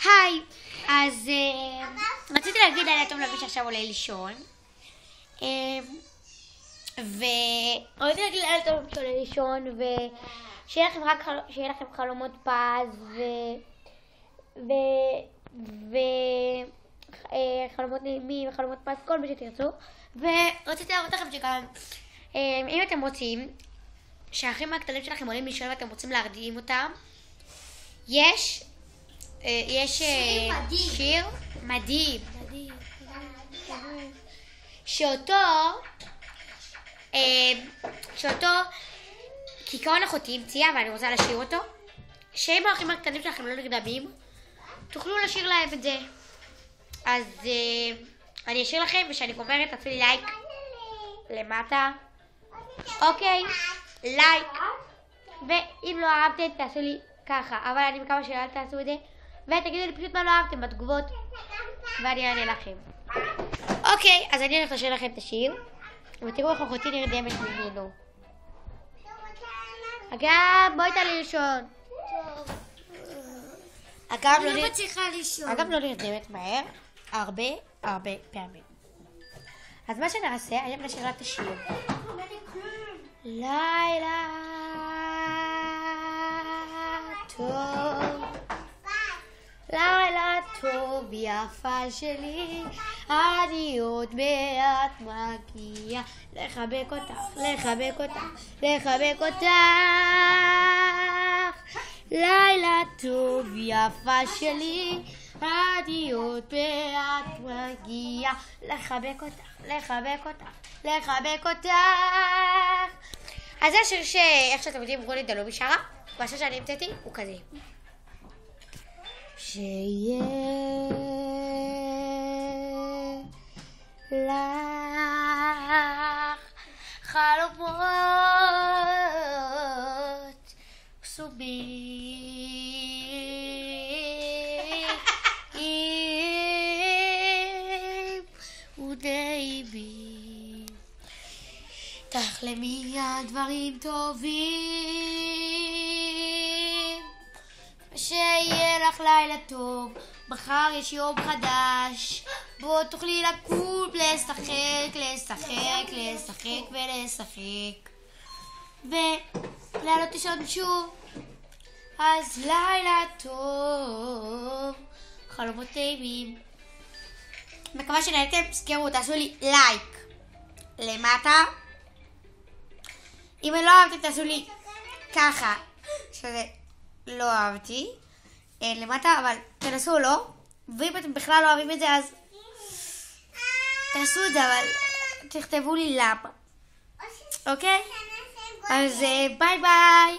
היי, אז רציתי להגיד לילה טוב למי שעכשיו עולה לישון. ורציתי להגיד לילה טוב למי שעולה לישון, ושיהיה לכם חלומות פז, וחלומות נעימים וחלומות פז, כל מה שתרצו. ורציתי להראות לכם שגם אם אתם רוצים שהאחים הקטנים שלכם עולים לישון ואתם רוצים להרדים אותם, יש שיר מדהים שאותו כיכרון אחותי המציאה, ואני רוצה לשיר אותו, שאם האחים הקטנים שלכם לא נרדמים תוכלו לשיר להם את זה. אז אני אשיר לכם, ושאני גומרת תעשו לי לייק למטה, אוקיי? לייק. ואם לא אהבתם תעשו לי ככה, אבל אני מקווה שאל תעשו את זה, ותגידו לי פשוט מה לא אהבתם בתגובות ואני אענה לכם. אוקיי, אז אני הולכת לשיר לכם את השיר, ותראו איך אחותי נרדמת ממנו. אגב, בואי תעלי לישון. אגב, לא נרדמת מהר, הרבה פעמים. אז מה שנעשה, היום נשאיר לה את השיר. לילה טוב, לילה טוב יפה שלי, אני עוד מעט מגיע לחבק אותך, לחבק אותך, לחבק אותך. לילה טוב יפה שלי, אני עוד מעט מגיע לחבק אותך, לחבק אותך, לחבק אותך. אז זה השיר שאיך שאתם יודעים רוני דלומי שרה, והשיר שאני המצאתי הוא כזה. שיהיה לך חלומות קסומים ונעימים, תחלמי על דברים טובים, שיהיה לך לילה טוב, מחר יש יום חדש, בו תוכלי לקום, לשחק, לשחק, לשחק ולשחק ולעלות לישון שוב. אז לילה טוב, חלומות נעימים. מקווה שנהנתם, זכרו, תעשו לי לייק למטה. אם לא אהבתם תעשו לי ככה, שזה לא אהבתי למטה, אבל תנסו לא. ואם אתם בכלל לא אוהבים את זה אז תעשו את זה, אבל תכתבו לי למה, אוקיי? אז ביי ביי.